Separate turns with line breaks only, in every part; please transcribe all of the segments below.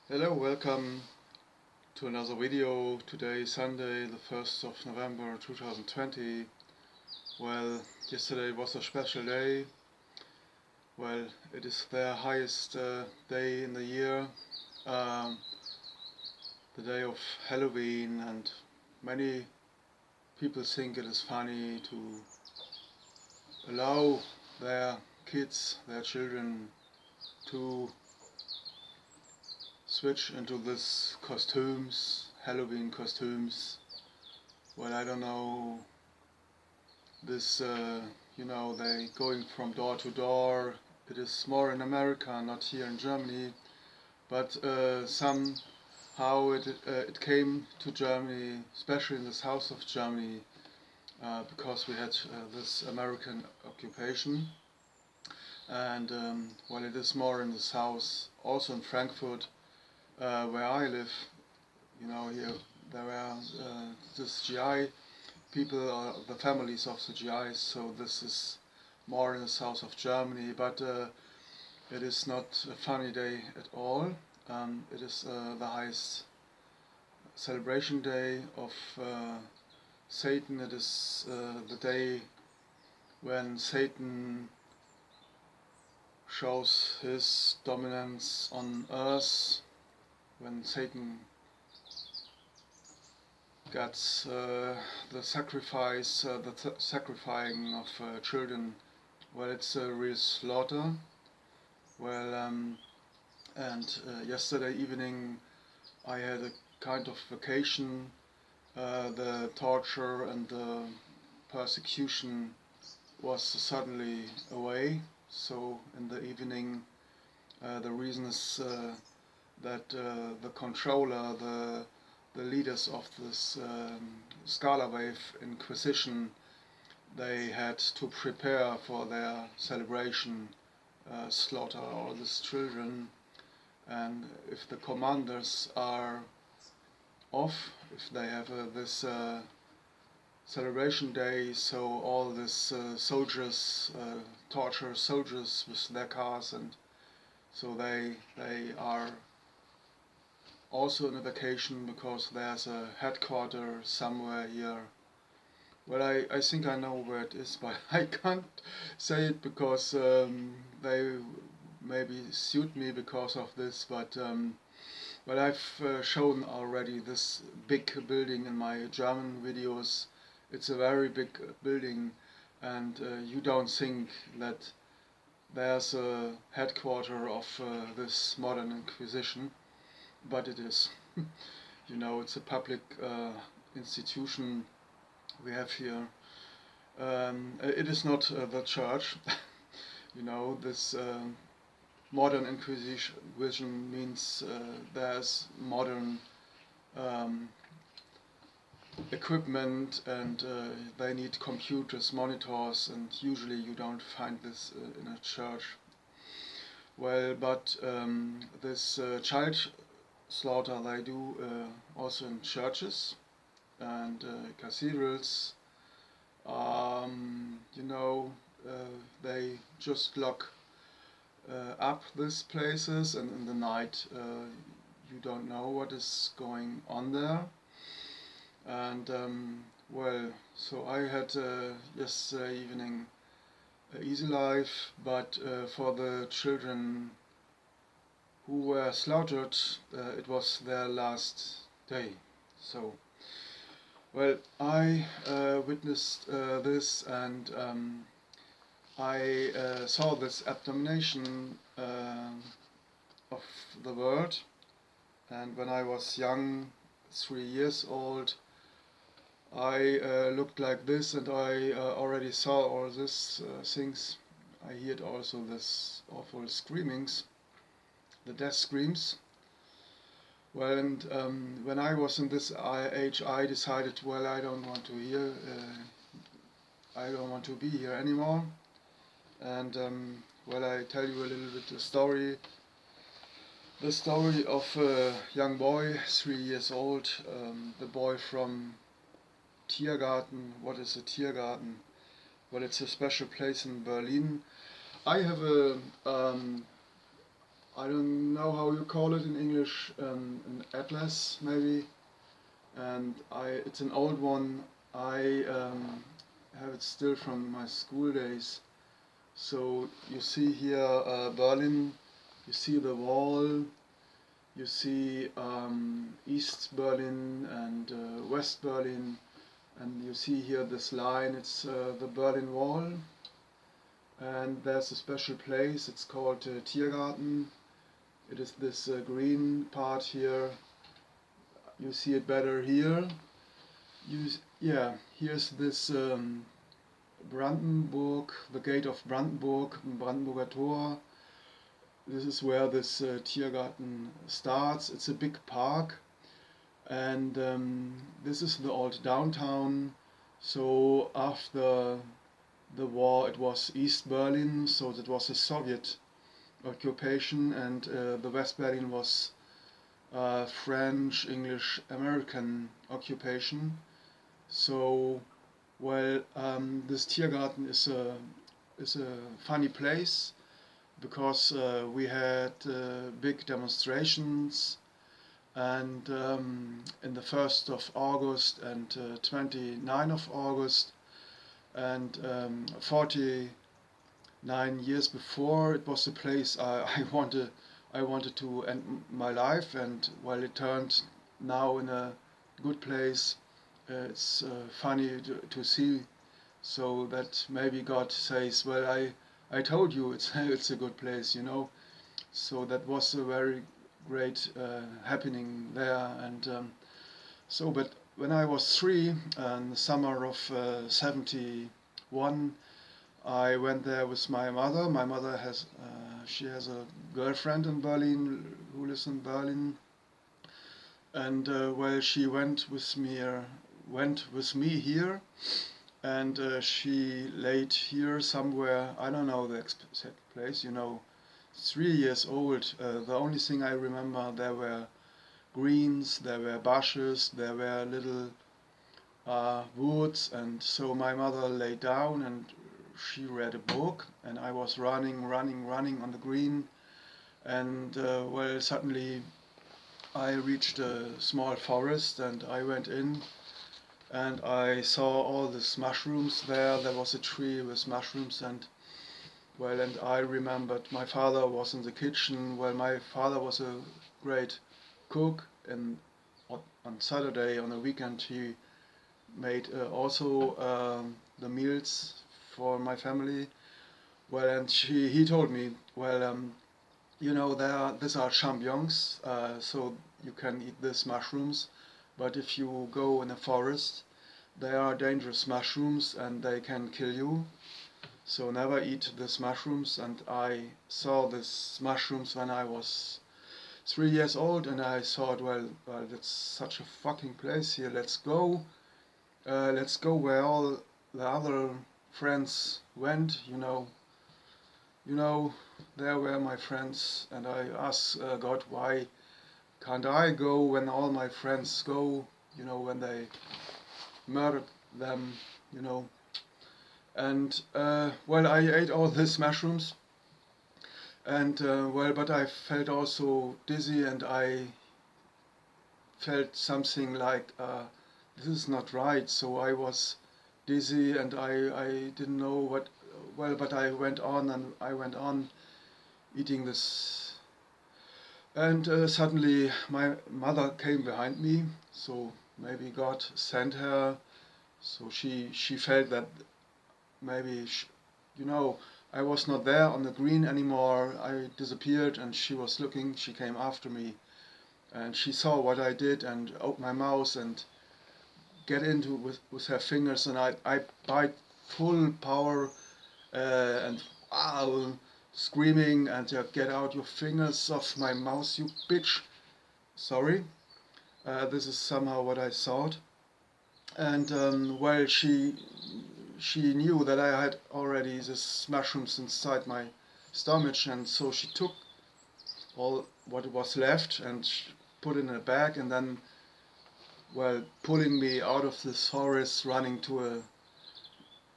Hello, welcome to another video. Today is Sunday, the 1st of November 2020. Well, yesterday was a special day. Well, it is the highest day in the year, um, the day of Halloween, and many people think it is funny to allow their kids, their children, to switch into this costumes, Halloween costumes. Well, I don't know, this, they going from door to door. It is more in America, not here in Germany, but somehow it came to Germany, especially in the south of Germany, because we had this American occupation. And well, it is more in the south, also in Frankfurt, where I live. Here there were this GI people, the families of the GIs, so this is more in the south of Germany, but it is not a funny day at all. It is the highest celebration day of Satan. It is the day when Satan shows his dominance on earth, when Satan gets the sacrifice, sacrificing of children. Well, it's a real slaughter. Well, and yesterday evening I had a kind of vacation. The torture and the persecution was suddenly away. So in the evening, the reason is that the controller, the leaders of this Scala Wave Inquisition, they had to prepare for their celebration, slaughter all these children, and if the commanders are off, if they have this celebration day, so all these soldiers torture soldiers with their cars, and so they are also on a vacation because there's a headquarter somewhere here. Well, I think I know where it is, but I can't say it because they maybe sued me because of this. But I've shown already this big building in my German videos. It's a very big building, and you don't think that there's a headquarter of this modern Inquisition, but it is. It's a public institution we have here. It is not the church. This modern Inquisition means there's modern um, equipment, and they need computers, monitors, and usually you don't find this in a church. Well, but this child slaughter they do also in churches and cathedrals. Um, you know, they just lock up these places, and in the night you don't know what is going on there. And well, so I had yesterday evening easy life, but for the children who were slaughtered, it was their last day. So, well, I witnessed this, and I saw this abomination of the world. And when I was young, 3 years old, I looked like this, and I already saw all these things. I heard also this awful screamings, the death screams. Well, and when I was in this age, I decided, well, I don't want to hear, I don't want to be here anymore. And well, I tell you a little bit the story. The story of a young boy, 3 years old, the boy from Tiergarten. What is a Tiergarten? Well, it's a special place in Berlin. I have a I don't know how you call it in English, an atlas maybe, and it's an old one. I have it still from my school days. So you see here Berlin, you see the wall, you see East Berlin and West Berlin, and you see here this line, it's the Berlin Wall, and there's a special place, it's called Tiergarten. It is this green part here, you see it better here. Yeah, here's this Brandenburg, the gate of Brandenburg, Brandenburger Tor. This is where this Tiergarten starts. It's a big park, and this is the old downtown. So after the war it was East Berlin, so that was a Soviet occupation, and the West Berlin was French, English, American occupation. So, well, this Tiergarten is a funny place because we had big demonstrations, and in the 1st of August and 29th of August, and 49 years before, it was the place I wanted to end my life, and well, it turned now in a good place. It's funny to see, so that maybe God says, well, I told you it's it's a good place, you know. So that was a very great happening there, and but when I was 3, in the summer of 71, I went there with my mother. My mother has she has a girlfriend in Berlin who lives in Berlin, and well, she went with me here, and she laid here somewhere. I don't know the exact place. You know, 3 years old. The only thing I remember, there were greens, there were bushes, there were little woods, and so my mother lay down and she read a book, and I was running on the green, and well, suddenly I reached a small forest, and I went in, and I saw all these mushrooms there. There was a tree with mushrooms, and well, and I remembered my father was in the kitchen. Well, my father was a great cook, and on Saturday, on a weekend, he made also the meals for my family. Well, and he told me, well, you know, these are champignons, so you can eat these mushrooms, but if you go in a forest, they are dangerous mushrooms and they can kill you. So never eat these mushrooms. And I saw these mushrooms when I was 3 years old, and I thought, well, that's such a fucking place here. Let's go. Let's go where all the other friends went. You know, there were my friends, and I asked God, why can't I go when all my friends go? You know, when they murdered them. You know, and well, I ate all these mushrooms, and well, but I felt also dizzy, and I felt something like this is not right. So I was dizzy, and I didn't know what. Well, but I went on, and I went on eating this, and suddenly my mother came behind me. So maybe God sent her. So she felt that maybe you know, I was not there on the green anymore. I disappeared, and she was looking. She came after me, and she saw what I did, and opened my mouth and get into with her fingers, and I bite full power, and wow, screaming, and get out your fingers off my mouth, you bitch. Sorry, this is somehow what I thought, and well, she knew that I had already this mushrooms inside my stomach, and so she took all what was left and put it in a bag, and then, well, pulling me out of this forest, running to a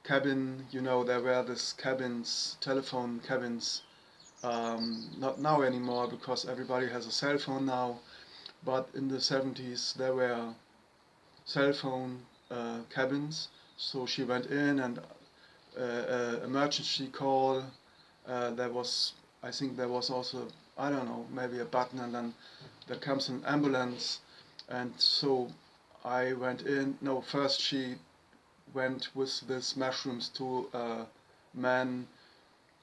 cabin. You know, there were these cabins, telephone cabins, Not now anymore because everybody has a cell phone now, but in the 70s there were cell phone cabins. So she went in and emergency call. There was, I think there was also, I don't know, maybe a button, and then there comes an ambulance. And so I went in. No, first she went with these mushrooms to a man.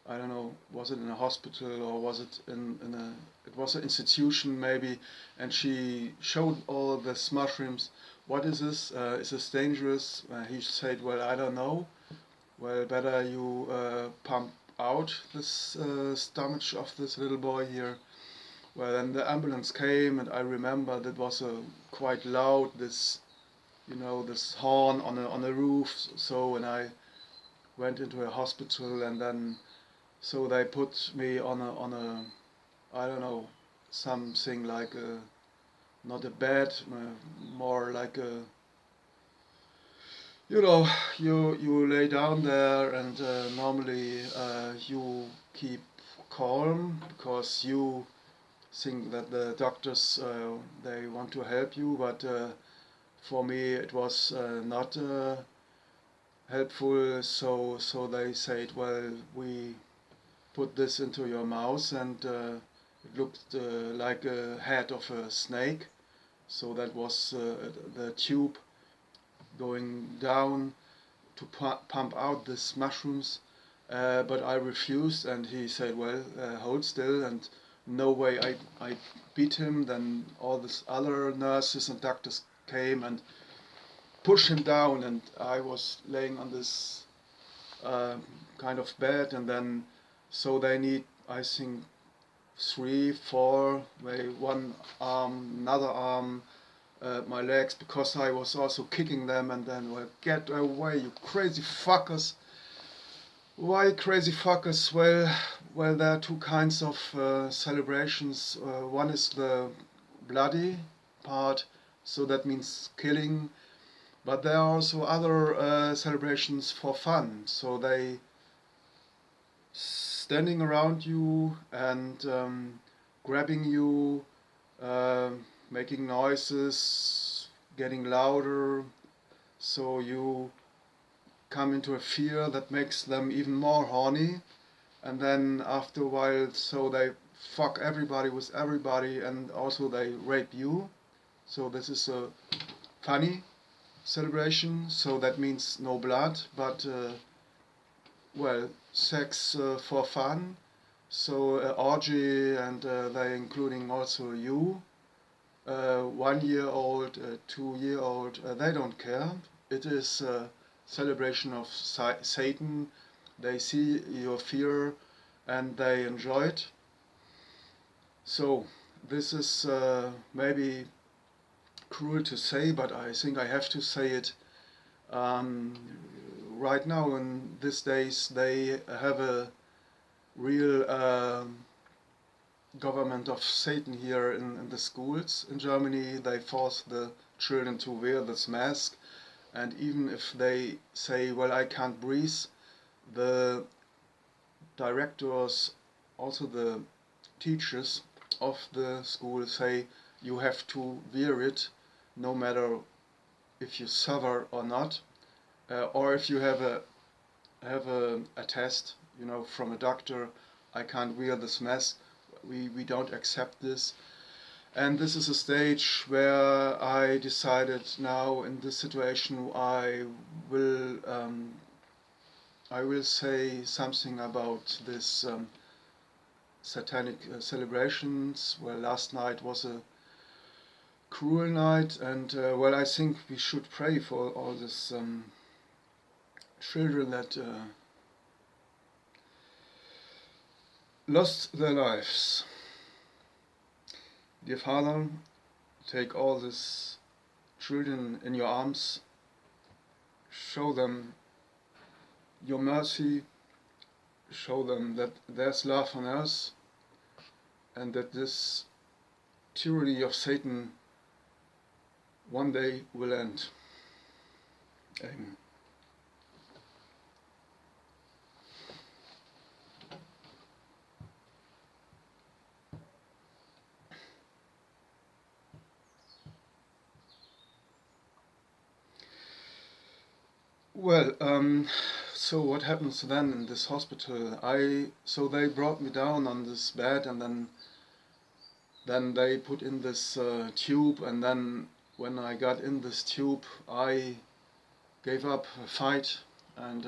I don't know, was it in a hospital or was it in a, it was an institution maybe, and she showed all these mushrooms. What is this? Is this dangerous? He said, well, I don't know. Well, better you pump out this stomach of this little boy here. Well, then the ambulance came, and I remember that was quite loud. This, this horn on a roof. So when I went into a hospital, and then so they put me on a I don't know, something like a, not a bed, more like a, you know, you lay down there, and normally you keep calm because you think that the doctors they want to help you, but for me it was not helpful. So they said, well, we put this into your mouth, and it looked like a head of a snake. So that was the tube going down to pump out these mushrooms, but I refused, and he said, well, hold still, and no way. I beat him. Then all these other nurses and doctors came and pushed him down, and I was laying on this kind of bed, and then so they need, I think, three, four, maybe one arm, another arm, my legs, because I was also kicking them, and then, well, get away, you crazy fuckers. Why crazy fuckers? Well, there are two kinds of celebrations. One is the bloody part, so that means killing, but there are also other celebrations for fun. So they standing around you and grabbing you, uh, making noises, getting louder, so you come into a fear that makes them even more horny, and then after a while, so they fuck everybody with everybody, and also they rape you. So this is a funny celebration, so that means no blood, but well, sex for fun. So orgy, and they including also you, 1 year old, 2 year old, they don't care. It is a celebration of Satan. They see your fear and they enjoy it. So this is maybe cruel to say, but I think I have to say it. Um, right now in these days they have a real government of Satan here in the schools in Germany. They force the children to wear this mask, and even if they say, well, I can't breathe, the directors, also the teachers of the school say you have to wear it no matter if you suffer or not, or if you have a test, from a doctor. I can't wear this mask. We don't accept this. And this is a stage where I decided now in this situation will I will say something about this satanic celebrations. Well, last night was a cruel night, and well, I think we should pray for all these children that lost their lives. Dear Father, take all these children in your arms, show them your mercy, show them that there's love on earth, and that this tyranny of Satan one day will end. Amen. Well, so what happens then in this hospital? So they brought me down on this bed, and then they put in this tube, and then when I got in this tube, I gave up a fight, and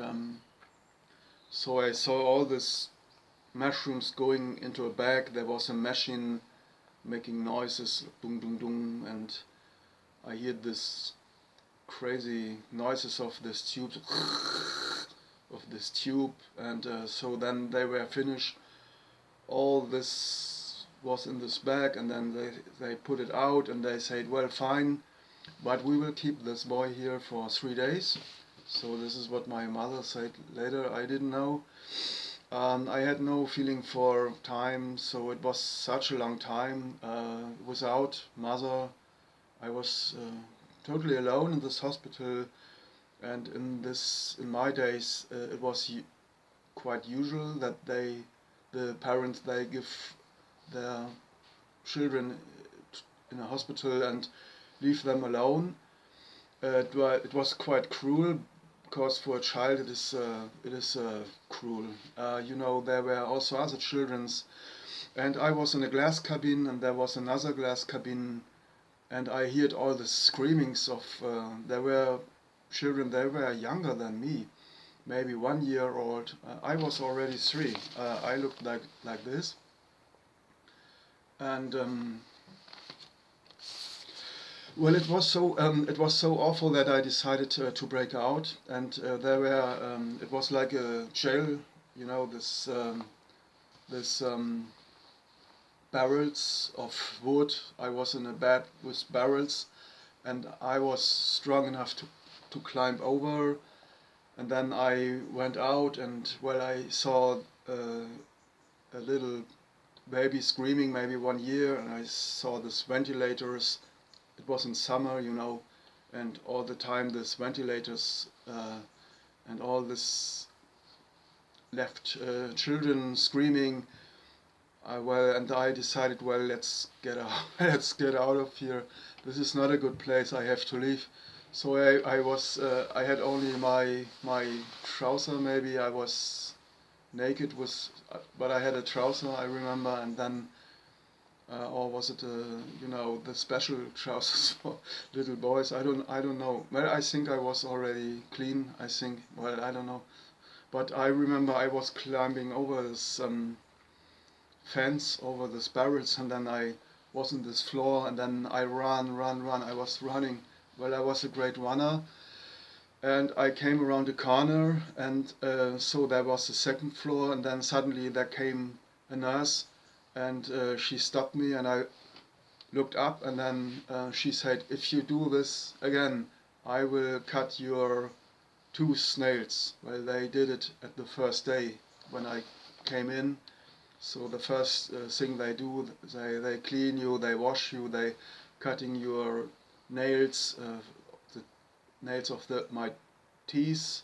so I saw all these mushrooms going into a bag. There was a machine making noises, dung dung dung, and I heard this crazy noises of this tube, and so then they were finished. All this was in this bag, and then they put it out, and they said, well, fine, but we will keep this boy here for 3 days. So this is what my mother said later. I didn't know. I had no feeling for time, so it was such a long time without mother. I was totally alone in this hospital, and in my days, it was quite usual that the parents, they give their children in a hospital and leave them alone. It was quite cruel, because for a child it is cruel. There were also other childrens, and I was in a glass cabin, and there was another glass cabin, and I heard all the screamings of. There were children. They were younger than me, maybe 1 year old. I was already 3. I looked like this, and well, it was so awful that I decided to break out, and there were it was like a jail, this barrels of wood. I was in a bed with barrels, and I was strong enough to climb over, and then I went out, and well, I saw a little baby screaming, maybe 1 year, and I saw these ventilators. It was in summer, and all the time these ventilators and all this left children screaming. And I decided, well, let's get out, let's get out of here. This is not a good place. I have to leave. So I had only my trouser. Maybe I was naked but I had a trouser, I remember, and then or was it the special trousers for little boys? I don't know. Well, I think I was already clean. I think. Well, I don't know. But I remember I was climbing over this fence, over the barrels, and then I was on this floor, and then I run. I was running. Well, I was a great runner, and I came around the corner, and so there was the second floor, and then suddenly there came a nurse, and she stopped me, and I looked up, and then she said, if you do this again, I will cut your nails. Well, they did it at the first day when I came in. So the first thing they do, they clean you, they wash you, they cutting your nails, the nails of my teeth,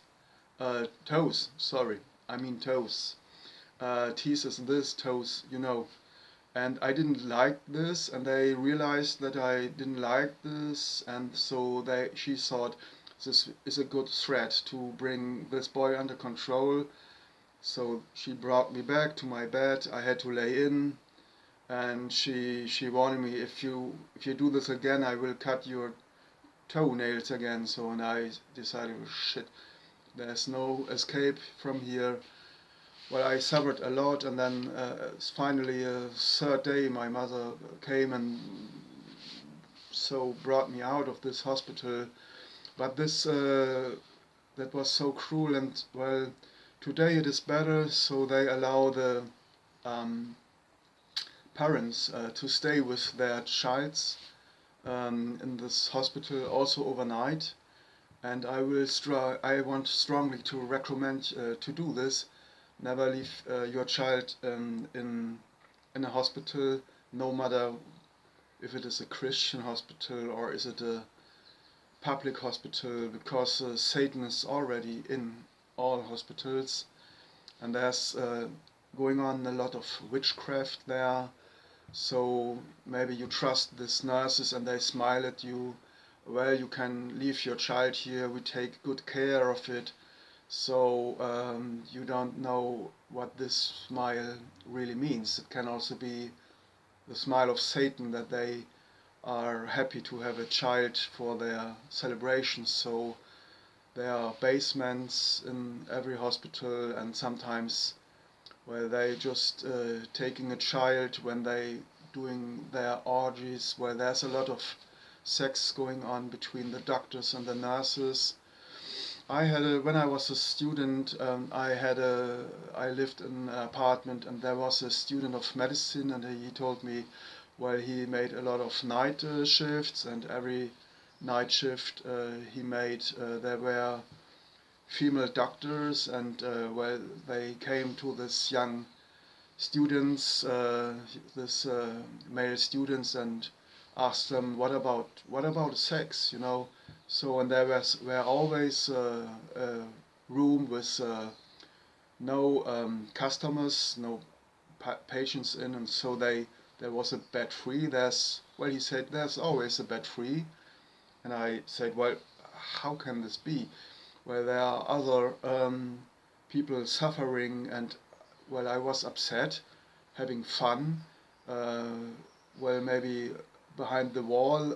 toes. Sorry, I mean toes. Teeth is this, toes, And I didn't like this, and they realized that I didn't like this, and so she thought this is a good threat to bring this boy under control. So she brought me back to my bed. I had to lay in, and she warned me, if you do this again, I will cut your toenails again. So, and I decided, oh, shit, there's no escape from here. Well, I suffered a lot, and then finally, third day, my mother came and so brought me out of this hospital. But that was so cruel, and well, today it is better. So they allow the um, parents to stay with their childs in this hospital also overnight. And I want strongly to recommend to do this. Never leave your child in a hospital, no matter if it is a Christian hospital or is it a public hospital, because Satan is already in all hospitals, and there's going on a lot of witchcraft there. So maybe you trust these nurses and they smile at you, well, you can leave your child here, we take good care of it. So you don't know what this smile really means. It can also be the smile of Satan, that they are happy to have a child for their celebrations. So there are basements in every hospital, and sometimes where they just taking a child when they doing their orgies, where there's a lot of sex going on between the doctors and the nurses. When I was a student, I lived in an apartment, and there was a student of medicine, and he told me, well, he made a lot of night shifts, and every night shift he made, there were female doctors, and well, they came to this young students, this male students, and asked them, what about sex, you know? So, and there were always a room with no customers, no patients in, and so there was a bed free. He said, there's always a bed free, and I said, well, how can this be? Well, there are other people suffering, and well, I was upset, having fun. Uh, well, maybe behind the wall,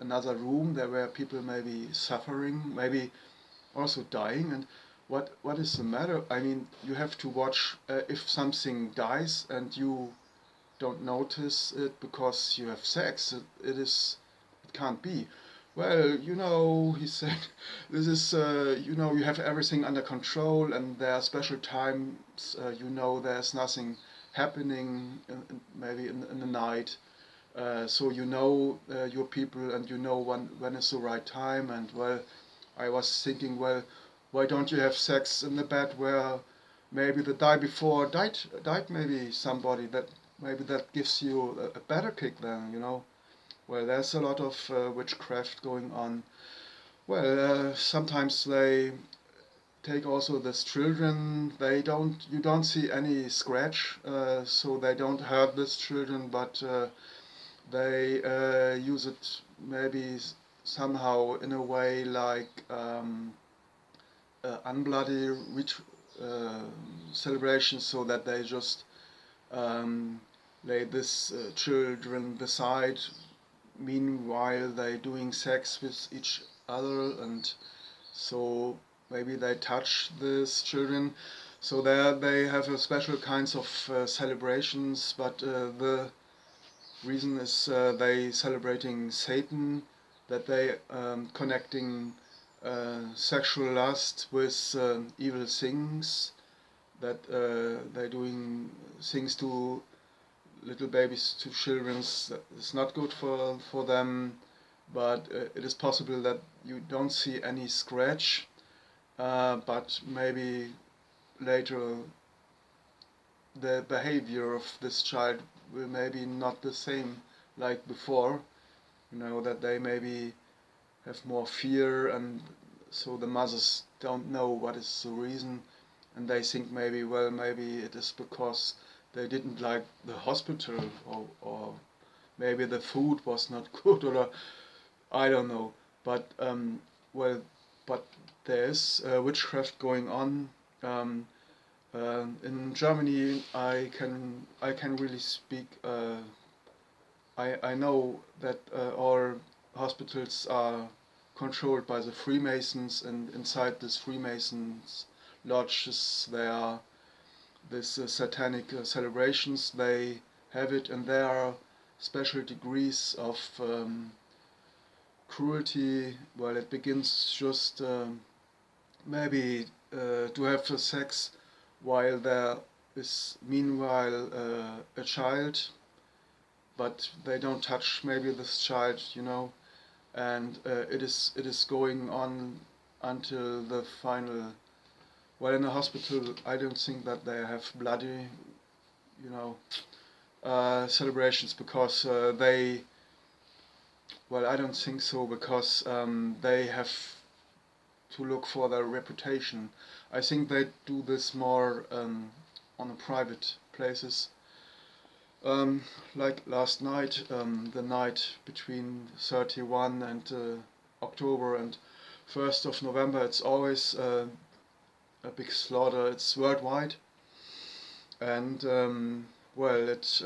another room, there were people maybe suffering, maybe also dying. And what is the matter? I mean, you have to watch if something dies and you don't notice it because you have sex. It can't be. Well, he said, this is, you have everything under control, and there are special times, there's nothing happening, maybe in the night. So your people, and when is the right time. And well, I was thinking, well, why don't you have sex in the bed where maybe the day before died maybe somebody, that maybe that gives you a better kick then, Well, there's a lot of witchcraft going on. Well, sometimes they take also these children. You don't see any scratch, so they don't hurt these children, but they use it maybe somehow in a way like unbloody uh, celebrations, so that they just um, lay this children beside. Meanwhile, they doing sex with each other, and so maybe they touch these children. So there they have a special kinds of celebrations, but the reason is they celebrating Satan, that they connecting sexual lust with evil things, that they doing things to little babies, to children. That is not good for them, but it is possible that you don't see any scratch, but maybe later the behavior of this child will maybe not the same like before, that they maybe have more fear, and so the mothers don't know what is the reason, and they think maybe, well, maybe it is because they didn't like the hospital, or maybe the food was not good, or I don't know. But well, but there's witchcraft going on. Um, in Germany, I can really speak. I know that all hospitals are controlled by the Freemasons, and inside this Freemasons lodges there are these satanic celebrations. They have it, and there are special degrees of cruelty. Well, it begins just maybe to have sex while there is meanwhile a child, but they don't touch maybe this child, and it is going on until the final. Well, in a hospital, I don't think that they have bloody, you know, celebrations, because I don't think so, because they have to look for their reputation. I think they do this more on a private places. Um, like last night, the night between 31 and October and 1st of November, it's always a big slaughter. It's worldwide, and well, it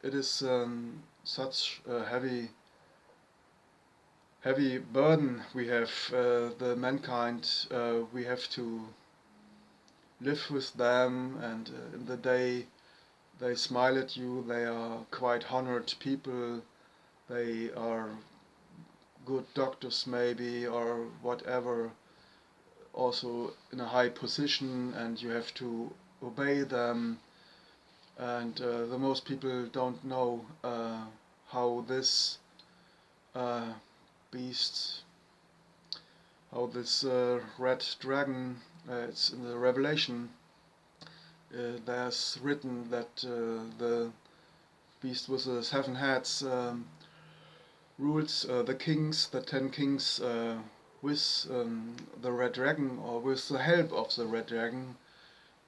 is such a heavy burden we have. The mankind, we have to live with them, and in the day they smile at you. They are quite honored people. They are good doctors maybe or whatever, also in a high position, and you have to obey them. And the most people don't know how this uh, beast, how this red dragon, it's in the Revelation, there's written that the beast with the 7 heads rules the kings, the 10 kings, with the red dragon, or with the help of the red dragon.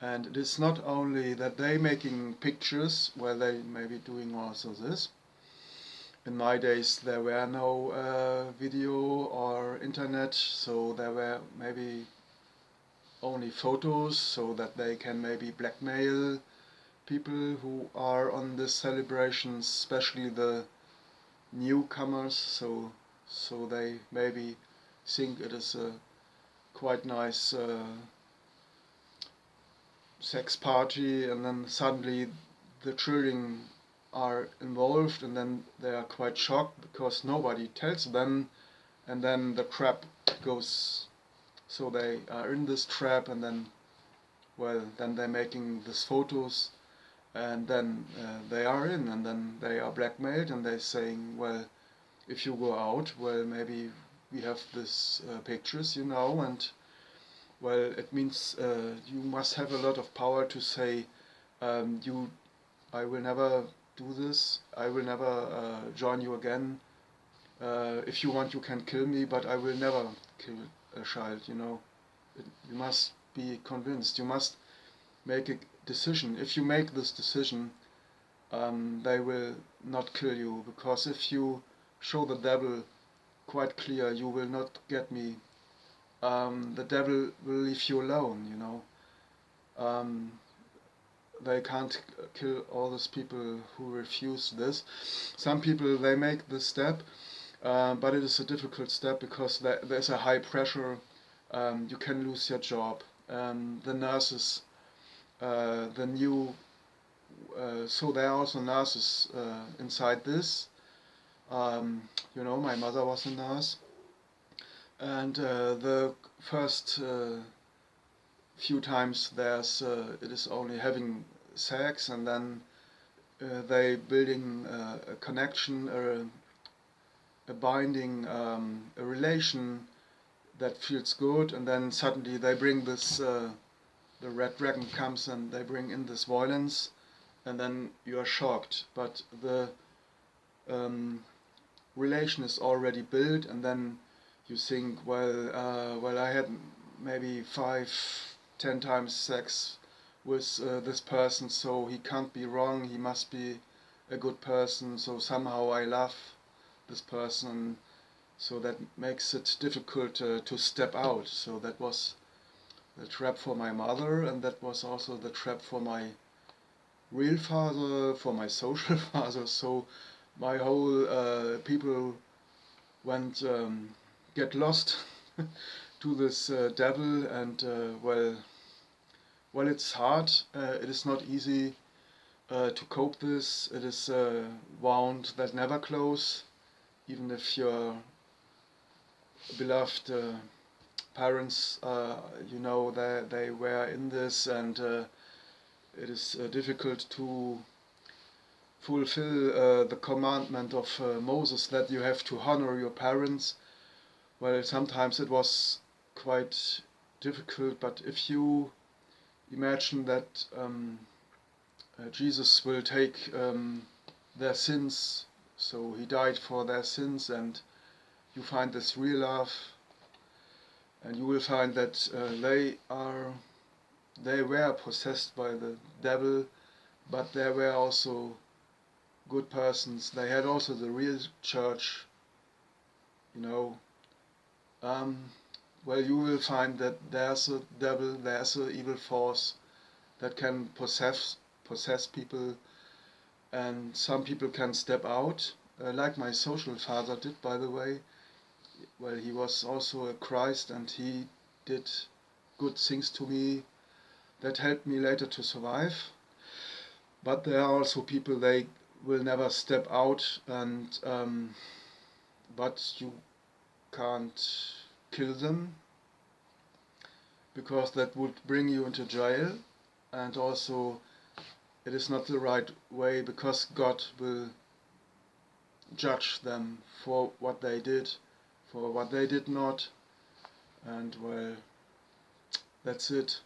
And it is not only that they making pictures where they may be doing also this. In my days there were no video or internet, so there were maybe only photos, so that they can maybe blackmail people who are on this celebrations, especially the newcomers, so they maybe think it is a quite nice sex party, and then suddenly the children are involved, and then they are quite shocked because nobody tells them, and then the trap goes. So they are in this trap, and then, well, then they're making these photos, and then they are in, and then they are blackmailed, and they're saying, well, if you go out, well, maybe we have this pictures, and well, it means you must have a lot of power to say, you, I will never do this, I will never join you again. If you want, you can kill me, but I will never kill a child. You must be convinced, you must make a decision. If you make this decision, they will not kill you, because if you show the devil quite clear, you will not get me. The devil will leave you alone. Um, they can't kill all these people who refuse this. Some people, they make this step, but it is a difficult step because there's a high pressure. You can lose your job. The nurses, the new, so there are also nurses inside this. Um, my mother was a nurse, and the first few times it is only having sex, and then they building a connection, a binding, a relation that feels good, and then suddenly they bring this, the red dragon comes and they bring in this violence, and then you are shocked. But the um, relation is already built, and then you think, well, I had maybe 5, 10 times sex with this person, so he can't be wrong, he must be a good person, so somehow I love this person, so that makes it difficult to step out. So that was the trap for my mother, and that was also the trap for my real father, for my social father. So my whole people went get lost to this devil, and well, it's hard. It is not easy to cope this. It is a wound that never close, even if your beloved parents, they were in this, and it is difficult to fulfill the commandment of Moses that you have to honor your parents. Well, sometimes it was quite difficult, but if you imagine that Jesus will take their sins, so he died for their sins, and you find this real love, and you will find that they were possessed by the devil, but there were also good persons. They had also the real church, you know. Um, well, you will find that there's a devil, there's an evil force that can possess people, and some people can step out, like my social father did, by the way. Well, he was also a Christ, and he did good things to me that helped me later to survive. But there are also people, they will never step out, and but you can't kill them because that would bring you into jail, and also it is not the right way because God will judge them for what they did, for what they did not, and well, that's it.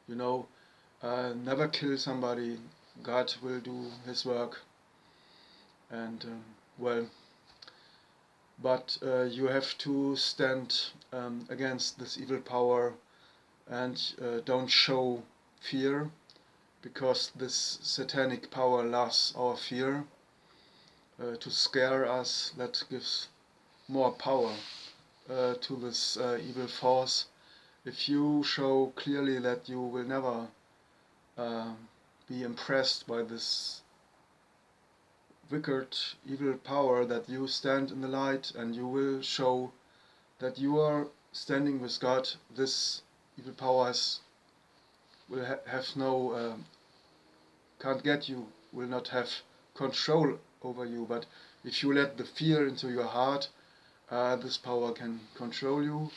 You know, never kill somebody. God will do His work, and well, but you have to stand against this evil power and don't show fear, because this satanic power loves our fear to scare us. That gives more power to this evil force. If you show clearly that you will never uh, be impressed by this wicked evil power, that you stand in the light and you will show that you are standing with God, this evil powers will have no, can't get you, will not have control over you. But if you let the fear into your heart, this power can control you.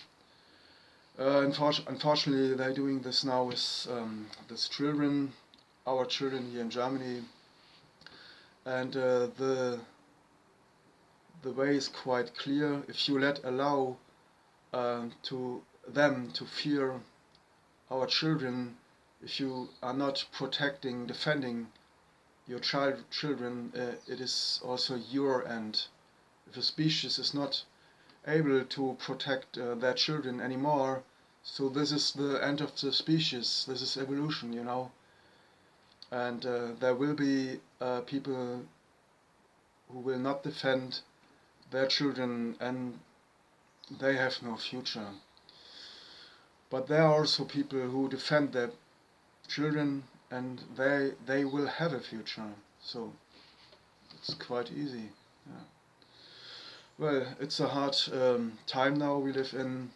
Unfortunately, they're doing this now with these children, our children here in Germany, and the way is quite clear. If you allow to them to fear our children, if you are not protecting, defending your children, it is also your end. If a species is not able to protect their children anymore, so this is the end of the species. This is evolution, you know. And there will be people who will not defend their children, and they have no future. But there are also people who defend their children, and they will have a future. So it's quite easy. Yeah. Well, it's a hard time now we live in,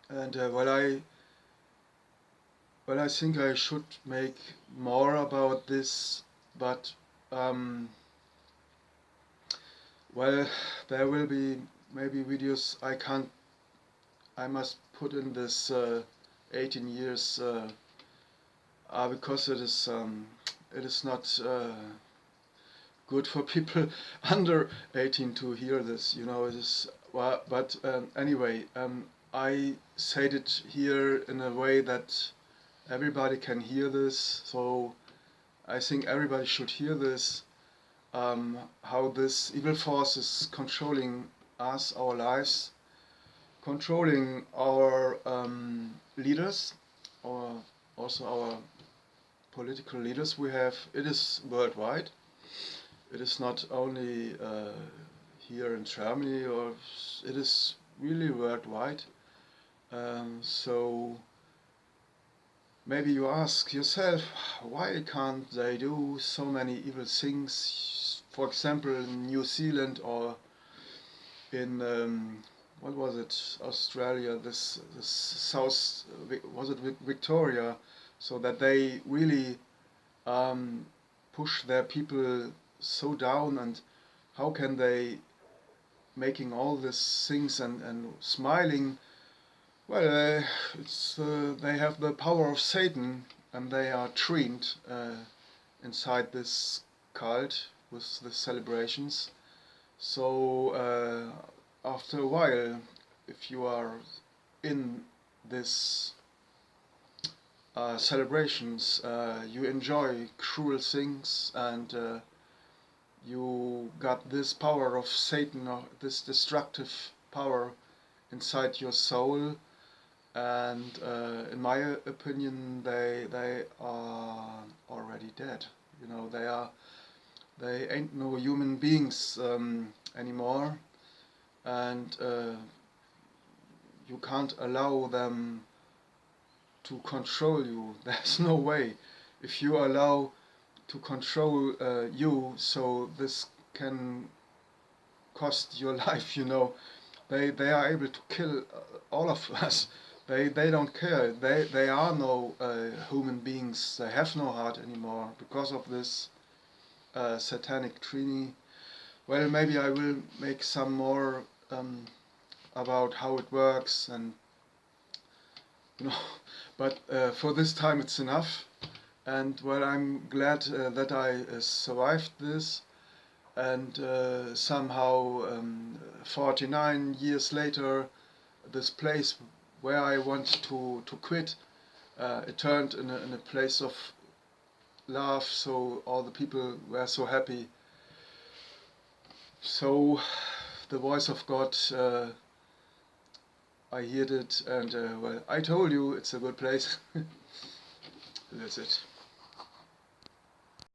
and I think I should make more about this, but um, well, there will be maybe videos I must put in this 18 years because it is not good for people under 18 to hear this. You know, it is. Well, but anyway, I said it here in a way that everybody can hear this. So I think everybody should hear this. How this evil force is controlling us, our lives, controlling our leaders, or also our political leaders we have. It is worldwide. It is not only here in Germany, or it is really worldwide. So maybe you ask yourself, why can't they do so many evil things? For example, in New Zealand or in what was it, Australia? This South, was it Victoria? So that they really um, push their people so down, and how can they making all these things and smiling? Well, they have the power of Satan, and they are trained inside this cult with the celebrations. So after a while, if you are in this celebrations, you enjoy cruel things, and you got this power of Satan, or this destructive power inside your soul. And in my opinion, they are already dead. You know, they are They ain't no human beings anymore, and you can't allow them to control you. There's no way. If you allow to control you, so this can cost your life, you know. They are able to kill all of us. They don't care. They are no human beings. They have no heart anymore because of this satanic treaty. Well, maybe I will make some more about how it works, and you know, but for this time it's enough. And well, I'm glad that I survived this, and somehow 49 years later, this place where I want to quit, it turned in a place of love, so all the people were so happy. So the voice of God, I heard it, and well, I told you it's a good place. That's it.